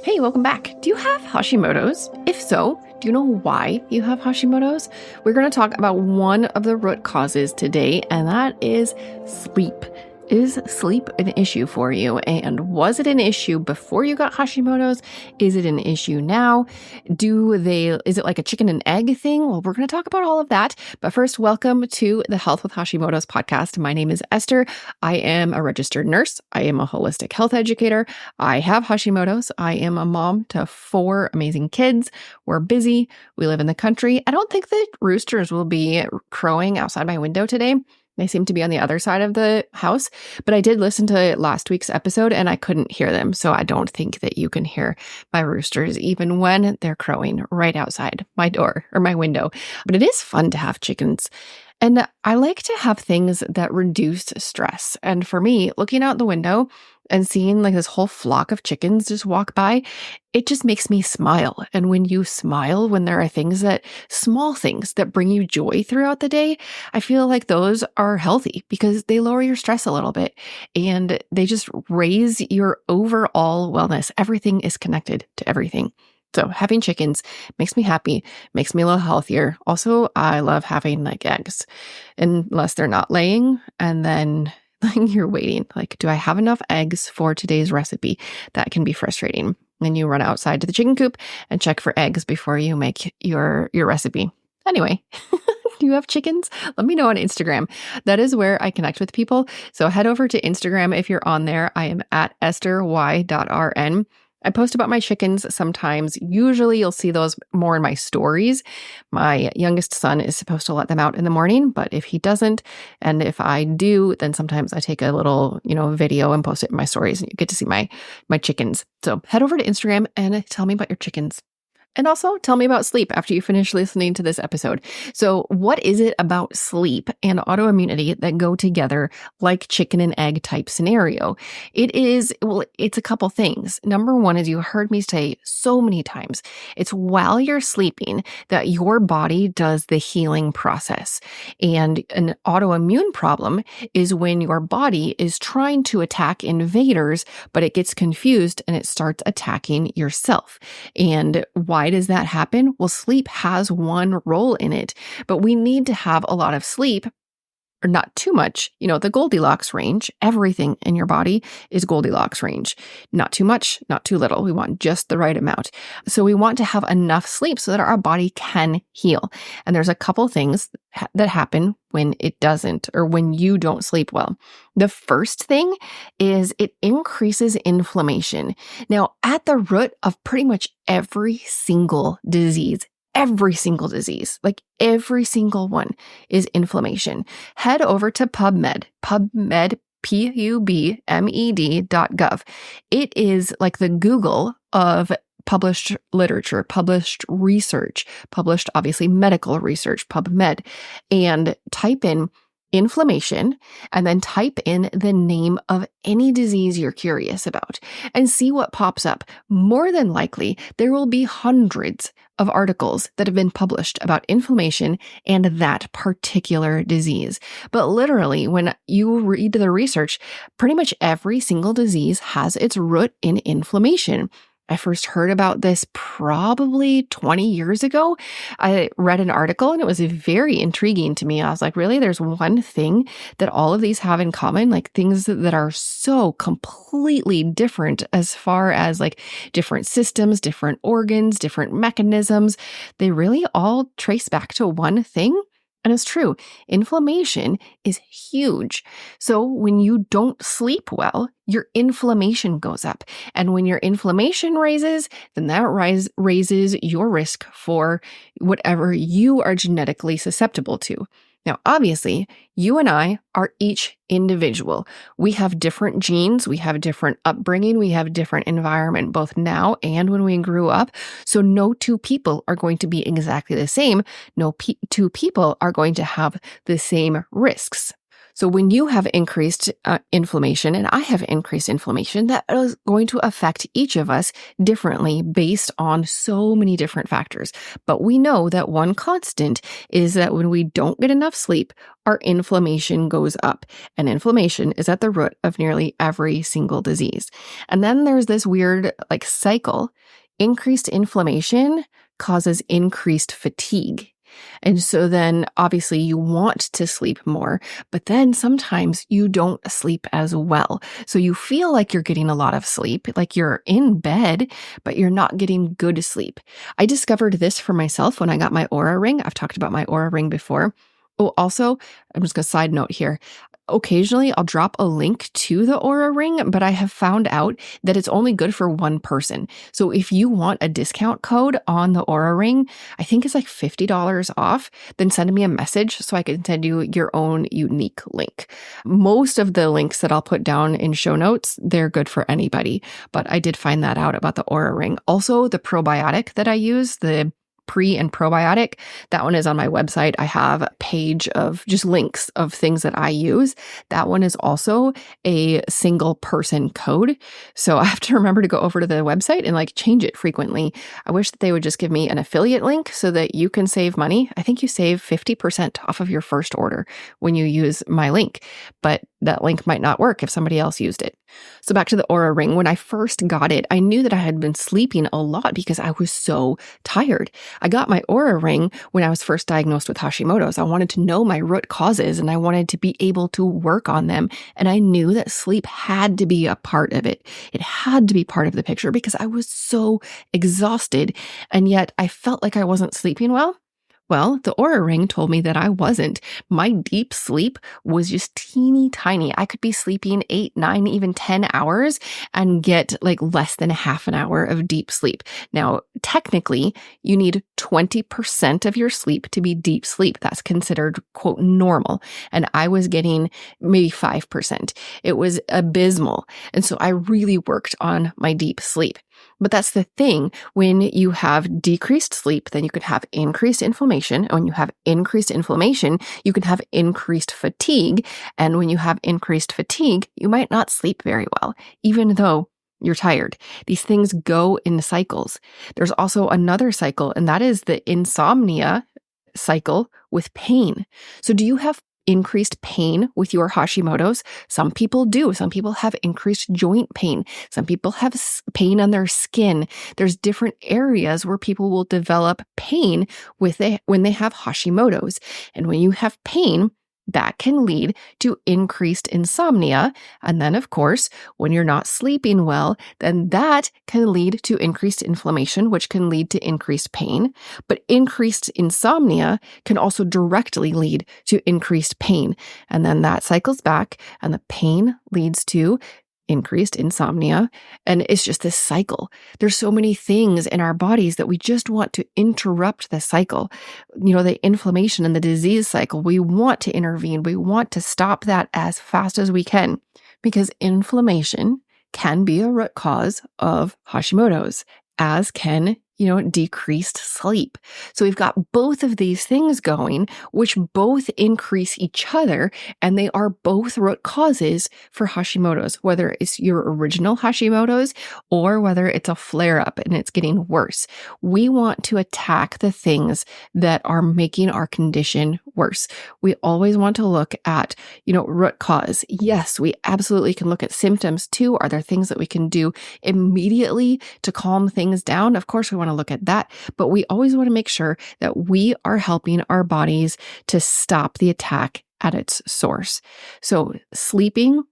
Hey, welcome back. Do you have Hashimoto's? If so, do you know why you have Hashimoto's? We're going to talk about one of the root causes today, and that is sleep. Is sleep an issue for you? And was it an issue before you got Hashimoto's? Is it an issue now? Is it like a chicken and egg thing? Well, we're going to talk about all of that. But first, welcome to the Health with Hashimoto's podcast. My name is Esther. I am a registered nurse. I am a holistic health educator. I have Hashimoto's. I am a mom to 4 amazing kids. We're busy. We live in the country. I don't think the roosters will be crowing outside my window today. They seem to be on the other side of the house, but I did listen to last week's episode and I couldn't hear them. So I don't think that you can hear my roosters even when they're crowing right outside my door or my window. But it is fun to have chickens. And I like to have things that reduce stress. And for me, looking out the window and seeing like this whole flock of chickens just walk by, it just makes me smile. And when you smile, when there are small things that bring you joy throughout the day, I feel like those are healthy because they lower your stress a little bit and they just raise your overall wellness. Everything is connected to everything. So having chickens makes me happy, makes me a little healthier. Also, I love having like eggs, unless they're not laying. And then you're waiting, like, do I have enough eggs for today's recipe? That can be frustrating. And you run outside to the chicken coop and check for eggs before you make your recipe. Anyway, do you have chickens? Let me know on Instagram. That is where I connect with people. So head over to Instagram if you're on there. I am at estery.rn. I post about my chickens sometimes. Usually you'll see those more in my stories. My youngest son is supposed to let them out in the morning, but if he doesn't, and if I do, then sometimes I take a little, video and post it in my stories and you get to see my chickens. So head over to Instagram and tell me about your chickens. And also tell me about sleep after you finish listening to this episode. So what is it about sleep and autoimmunity that go together like chicken and egg type scenario? It's a couple things. Number one, as you heard me say so many times, it's while you're sleeping that your body does the healing process. And an autoimmune problem is when your body is trying to attack invaders, but it gets confused and it starts attacking yourself. And why does that happen? Well, sleep has one role in it, but we need to have a lot of sleep, or not too much, the Goldilocks range. Everything in your body is Goldilocks range. Not too much, not too little. We want just the right amount. So we want to have enough sleep so that our body can heal. And there's a couple things that happen when it doesn't, or when you don't sleep well. The first thing is it increases inflammation. Now, at the root of pretty much every single disease, like every single one, is inflammation. Head over to PubMed, PubMed.gov. It is like the Google of published literature, published research, published, obviously, medical research, PubMed, and type in inflammation, and then type in the name of any disease you're curious about and see what pops up. More than likely, there will be hundreds of articles that have been published about inflammation and that particular disease. But literally, when you read the research, pretty much every single disease has its root in inflammation. I first heard about this probably 20 years ago. I read an article and it was very intriguing to me. I was like, really? There's one thing that all of these have in common, like things that are so completely different as far as like different systems, different organs, different mechanisms. They really all trace back to one thing. And it's true, inflammation is huge. So when you don't sleep well, your inflammation goes up. And when your inflammation raises, then that raises your risk for whatever you are genetically susceptible to. Now, obviously, you and I are each individual. We have different genes, we have different upbringing, we have different environment, both now and when we grew up. So no two people are going to be exactly the same. No two people are going to have the same risks. So when you have increased inflammation and I have increased inflammation, that is going to affect each of us differently based on so many different factors. But we know that one constant is that when we don't get enough sleep, our inflammation goes up. And inflammation is at the root of nearly every single disease. And then there's this weird cycle. Increased inflammation causes increased fatigue. And so then obviously you want to sleep more, but then sometimes you don't sleep as well. So you feel like you're getting a lot of sleep, like you're in bed, but you're not getting good sleep. I discovered this for myself when I got my Oura Ring. I've talked about my Oura Ring before. Oh, also, I'm just going to side note here. Occasionally, I'll drop a link to the Oura Ring, but I have found out that it's only good for one person. So if you want a discount code on the Oura Ring, I think it's like $50 off, then send me a message so I can send you your own unique link. Most of the links that I'll put down in show notes, they're good for anybody, but I did find that out about the Oura Ring. Also, the probiotic that I use, the pre and probiotic, that one is on my website. I have a page of just links of things that I use. That one is also a single person code. So I have to remember to go over to the website and change it frequently. I wish that they would just give me an affiliate link so that you can save money. I think you save 50% off of your first order when you use my link, but that link might not work if somebody else used it. So back to the Oura Ring. When I first got it, I knew that I had been sleeping a lot because I was so tired. I got my Oura Ring when I was first diagnosed with Hashimoto's. I wanted to know my root causes and I wanted to be able to work on them. And I knew that sleep had to be a part of it. It had to be part of the picture because I was so exhausted. And yet I felt like I wasn't sleeping well. Well, the Oura Ring told me that I wasn't. My deep sleep was just teeny tiny. I could be sleeping 8, 9, even 10 hours and get less than half an hour of deep sleep. Now, technically, you need 20% of your sleep to be deep sleep. That's considered, quote, normal. And I was getting maybe 5%. It was abysmal. And so I really worked on my deep sleep. But that's the thing. When you have decreased sleep, then you could have increased inflammation. And when you have increased inflammation, you can have increased fatigue. And when you have increased fatigue, you might not sleep very well, even though you're tired. These things go in cycles. There's also another cycle, and that is the insomnia cycle with pain. So do you have increased pain with your Hashimoto's? Some people do. Some people have increased joint pain. Some people have pain on their skin. There's different areas where people will develop pain when they have Hashimoto's. And when you have pain, that can lead to increased insomnia. And then, of course, when you're not sleeping well, then that can lead to increased inflammation, which can lead to increased pain. But increased insomnia can also directly lead to increased pain. And then that cycles back, and the pain leads to increased insomnia. And it's just this cycle. There's so many things in our bodies that we just want to interrupt the cycle. The inflammation and the disease cycle, we want to intervene. We want to stop that as fast as we can because inflammation can be a root cause of Hashimoto's, as can decreased sleep. So we've got both of these things going, which both increase each other, and they are both root causes for Hashimoto's, whether it's your original Hashimoto's or whether it's a flare-up and it's getting worse. We want to attack the things that are making our condition worse. We always want to look at, root cause. Yes, we absolutely can look at symptoms too. Are there things that we can do immediately to calm things down? Of course, we want to look at that, but we always want to make sure that we are helping our bodies to stop the attack at its source. So sleeping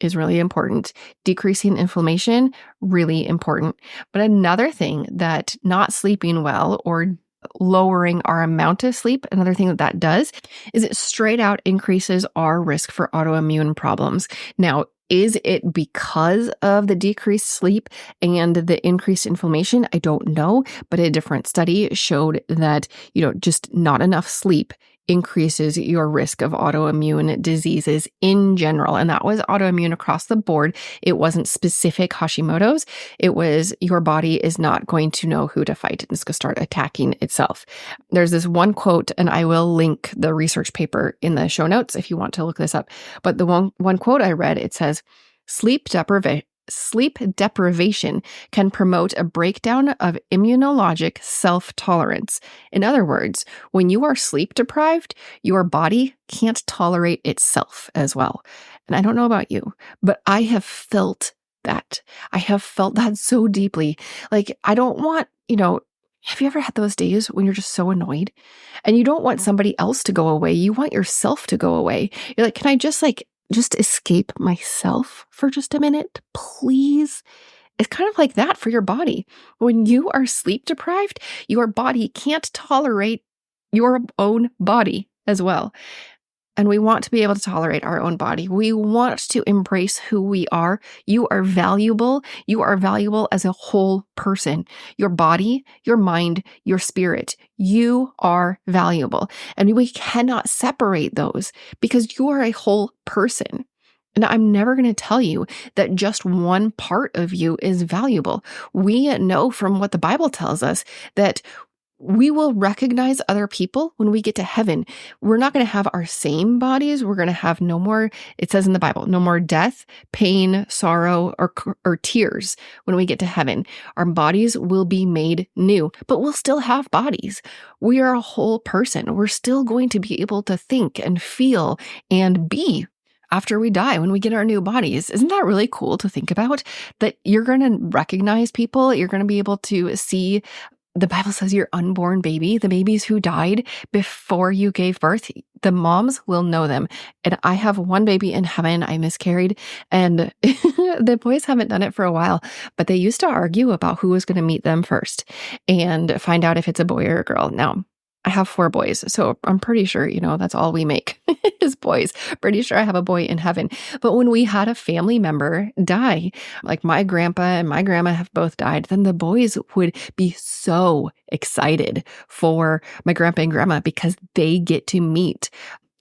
is really important. Decreasing inflammation, really important. But another thing that not sleeping well or lowering our amount of sleep, another thing that does is it straight out increases our risk for autoimmune problems. Now, is it because of the decreased sleep and the increased inflammation? I don't know, but a different study showed that, just not enough sleep increases your risk of autoimmune diseases in general. And that was autoimmune across the board. It wasn't specific Hashimoto's. It was your body is not going to know who to fight. It's going to start attacking itself. There's this one quote, and I will link the research paper in the show notes if you want to look this up. But the one quote I read, it says, Sleep deprivation can promote a breakdown of immunologic self-tolerance. In other words, when you are sleep deprived, your body can't tolerate itself as well. And I don't know about you, but I have felt that. I have felt that so deeply. Like, I don't want, have you ever had those days when you're just so annoyed and you don't want somebody else to go away? You want yourself to go away. You're like, can I just escape myself for just a minute, please? It's kind of like that for your body. When you are sleep deprived, your body can't tolerate your own body as well. And we want to be able to tolerate our own body. We want to embrace who we are. You are valuable. You are valuable as a whole person. Your body, your mind, your spirit. You are valuable. And we cannot separate those because you are a whole person. And I'm never going to tell you that just one part of you is valuable. We know from what the Bible tells us that we will recognize other people when we get to heaven. We're not going to have our same bodies. We're going to have no more, it says in the Bible, no more death, pain, sorrow, or tears when we get to heaven. Our bodies will be made new, but we'll still have bodies. We are a whole person. We're still going to be able to think and feel and be after we die, when we get our new bodies. Isn't that really cool to think about? That you're going to recognize people, you're going to be able to see. The Bible says your unborn baby, the babies who died before you gave birth, the moms will know them. And I have one baby in heaven. I miscarried, and the boys haven't done it for a while, but they used to argue about who was going to meet them first and find out if it's a boy or a girl. Now, I have 4 boys, so I'm pretty sure, that's all we make is boys. Pretty sure I have a boy in heaven. But when we had a family member die, like my grandpa and my grandma have both died, then the boys would be so excited for my grandpa and grandma because they get to meet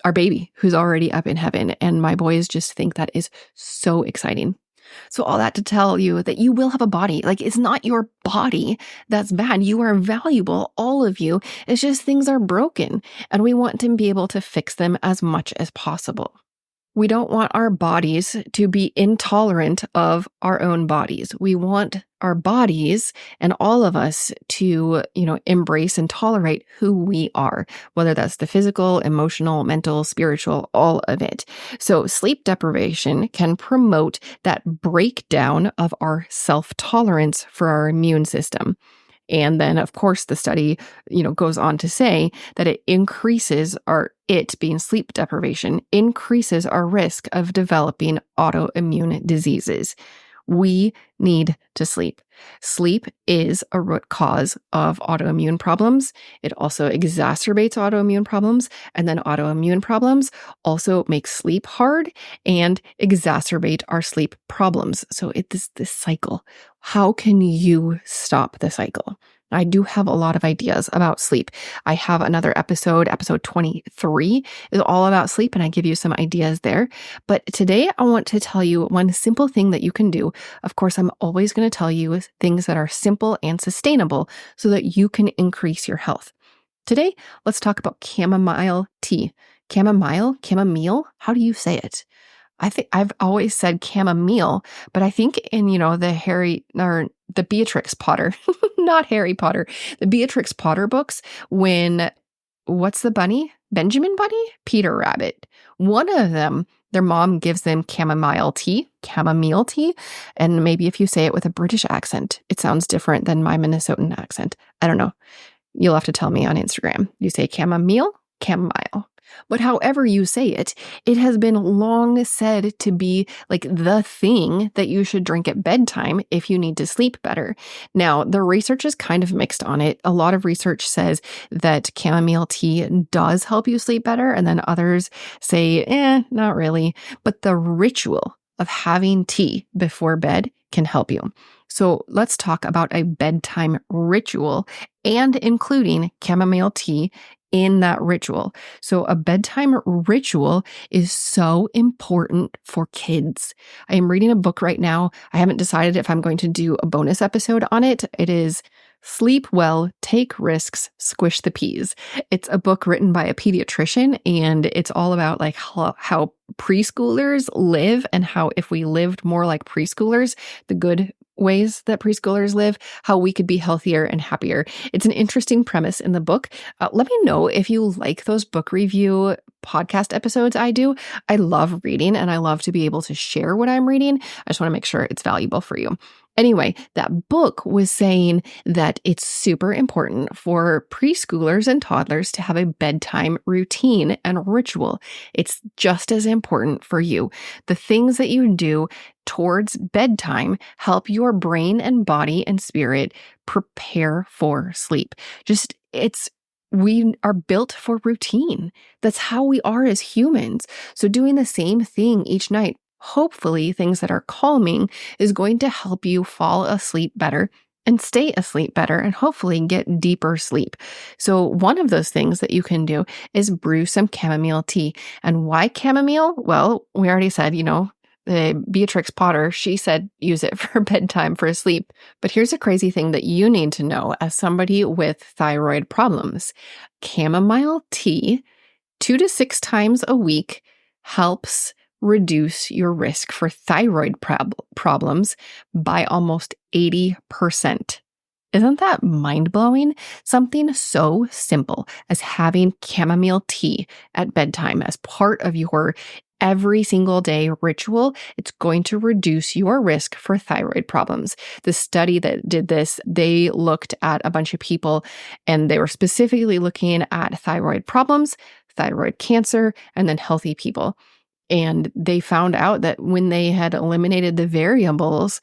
our baby who's already up in heaven. And my boys just think that is so exciting. So all that to tell you that you will have a body. Like, it's not your body that's bad. You are valuable, all of you. It's just things are broken, and we want to be able to fix them as much as possible. We don't want our bodies to be intolerant of our own bodies. We want our bodies and all of us to, embrace and tolerate who we are, whether that's the physical, emotional, mental, spiritual, all of it. So sleep deprivation can promote that breakdown of our self-tolerance for our immune system. And then, of course, the study, goes on to say that it increases it being sleep deprivation, increases our risk of developing autoimmune diseases. We need to sleep. Sleep is a root cause of autoimmune problems. It also exacerbates autoimmune problems, and then autoimmune problems also make sleep hard and exacerbate our sleep problems. So it's this cycle. How can you stop the cycle? I do have a lot of ideas about sleep. I have another episode 23, is all about sleep, and I give you some ideas there. But today I want to tell you one simple thing that you can do. Of course, I'm always going to tell you things that are simple and sustainable so that you can increase your health. Today, let's talk about chamomile tea. Chamomile? How do you say it? I think I've always said chamomile, but I think in, the Beatrix Potter, not Harry Potter, the Beatrix Potter books, what's the bunny? Benjamin Bunny? Peter Rabbit. One of them, their mom gives them chamomile tea, and maybe if you say it with a British accent, it sounds different than my Minnesotan accent. I don't know. You'll have to tell me on Instagram. You say chamomile? Chamomile. But however you say it, it has been long said to be like the thing that you should drink at bedtime if you need to sleep better. Now, the research is kind of mixed on it. A lot of research says that chamomile tea does help you sleep better, and then others say, not really. But the ritual of having tea before bed can help you. So let's talk about a bedtime ritual and including chamomile tea in that ritual. So a bedtime ritual is so important for kids. I am reading a book right now. I haven't decided if I'm going to do a bonus episode on it. It is Sleep Well, Take Risks, Squish the Peas. It's a book written by a pediatrician, and it's all about like how preschoolers live and how if we lived more like preschoolers, the good ways that preschoolers live, how we could be healthier and happier. It's an interesting premise in the book. Let me know if you like those book review podcast episodes I do. I love reading and I love to be able to share what I'm reading. I just want to make sure it's valuable for you. Anyway, that book was saying that it's super important for preschoolers and toddlers to have a bedtime routine and ritual. It's just as important for you. The things that you do towards bedtime help your brain and body and spirit prepare for sleep. We are built for routine. That's how we are as humans. So doing the same thing each night, hopefully things that are calming, is going to help you fall asleep better and stay asleep better and hopefully get deeper sleep. So one of those things that you can do is brew some chamomile tea. And why chamomile? Well, we already said, Beatrix Potter, she said use it for bedtime for sleep. But here's a crazy thing that you need to know as somebody with thyroid problems. Chamomile tea 2 to 6 times a week helps reduce your risk for thyroid problems by almost 80%. Isn't that mind-blowing? Something so simple as having chamomile tea at bedtime as part of your every single day ritual, it's going to reduce your risk for thyroid problems. The study that did this, they looked at a bunch of people and they were specifically looking at thyroid problems, thyroid cancer, and then healthy people. And they found out that when they had eliminated the variables,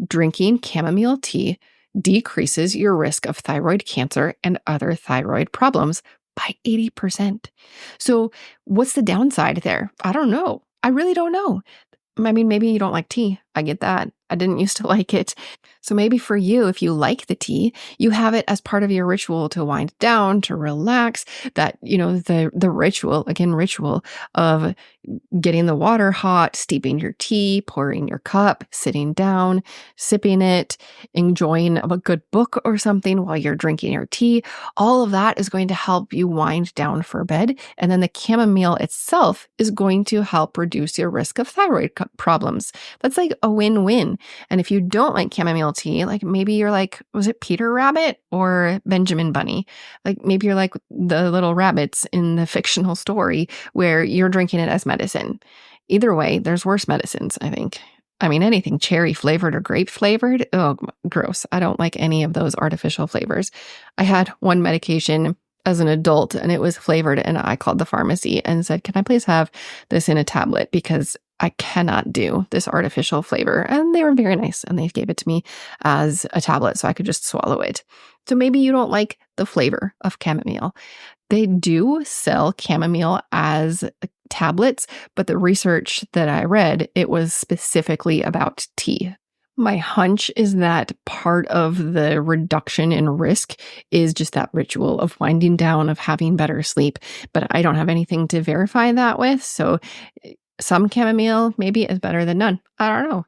drinking chamomile tea decreases your risk of thyroid cancer and other thyroid problems by 80%. So what's the downside there? I don't know. I really don't know. I mean, maybe you don't like tea. I get that. I didn't used to like it. So maybe for you, if you like the tea, you have it as part of your ritual to wind down, to relax, that, the ritual of getting the water hot, steeping your tea, pouring your cup, sitting down, sipping it, enjoying a good book or something while you're drinking your tea. All of that is going to help you wind down for bed. And then the chamomile itself is going to help reduce your risk of thyroid problems. That's like a win-win. And if you don't like chamomile tea, like maybe you're like, was it Peter Rabbit or Benjamin Bunny? Like maybe you're like the little rabbits in the fictional story where you're drinking it as medicine. Either way, there's worse medicines, I think. I mean, anything cherry flavored or grape flavored, oh, gross. I don't like any of those artificial flavors. I had one medication as an adult and it was flavored and I called the pharmacy and said, can I please have this in a tablet because I cannot do this artificial flavor. And they were very nice and they gave it to me as a tablet so I could just swallow it. So maybe you don't like the flavor of chamomile. They do sell chamomile as tablets, but the research that I read, it was specifically about tea. My hunch is that part of the reduction in risk is just that ritual of winding down, of having better sleep, but I don't have anything to verify that with. So some chamomile maybe is better than none. I don't know.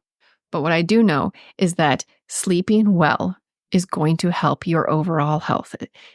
But what I do know is that sleeping well is going to help your overall health.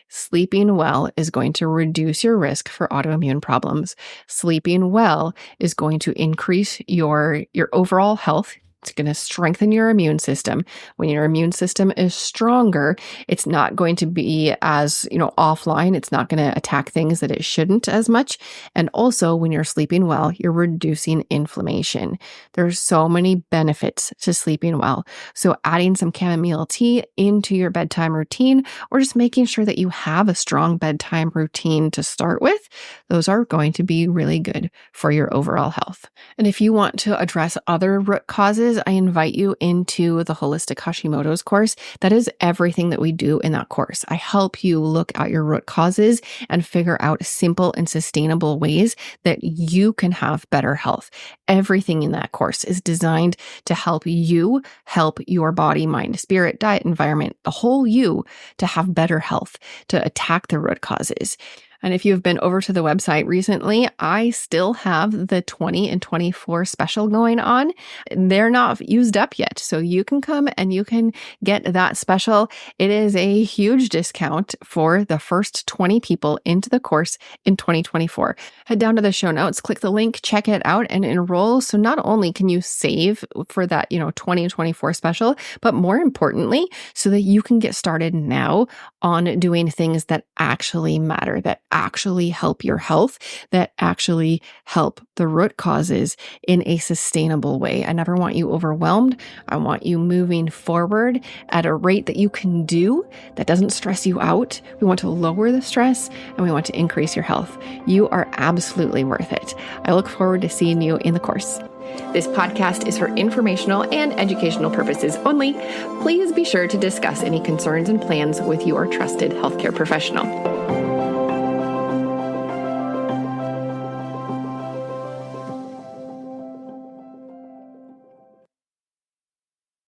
Sleeping well is going to reduce your risk for autoimmune problems. Sleeping well is going to increase your overall health. It's going to strengthen your immune system. When your immune system is stronger, it's not going to be as, offline. It's not going to attack things that it shouldn't as much. And also when you're sleeping well, you're reducing inflammation. There's so many benefits to sleeping well. So adding some chamomile tea into your bedtime routine, or just making sure that you have a strong bedtime routine to start with, those are going to be really good for your overall health. And if you want to address other root causes, I invite you into the Holistic Hashimoto's course. That is everything that we do in that course. I help you look at your root causes and figure out simple and sustainable ways that you can have better health. Everything in that course is designed to help you help your body, mind, spirit, diet, environment, the whole you to have better health, to attack the root causes. And if you've been over to the website recently, I still have the 20 and 24 special going on. They're not used up yet. So you can come and you can get that special. It is a huge discount for the first 20 people into the course in 2024. Head down to the show notes, click the link, check it out, and enroll. So not only can you save for that, 20 and 24 special, but more importantly, so that you can get started now on doing things that actually matter, that actually help your health, that actually help the root causes in a sustainable way. I never want you overwhelmed. I want you moving forward at a rate that you can do that doesn't stress you out. We want to lower the stress and we want to increase your health. You are absolutely worth it. I look forward to seeing you in the course. This podcast is for informational and educational purposes only. Please be sure to discuss any concerns and plans with your trusted healthcare professional.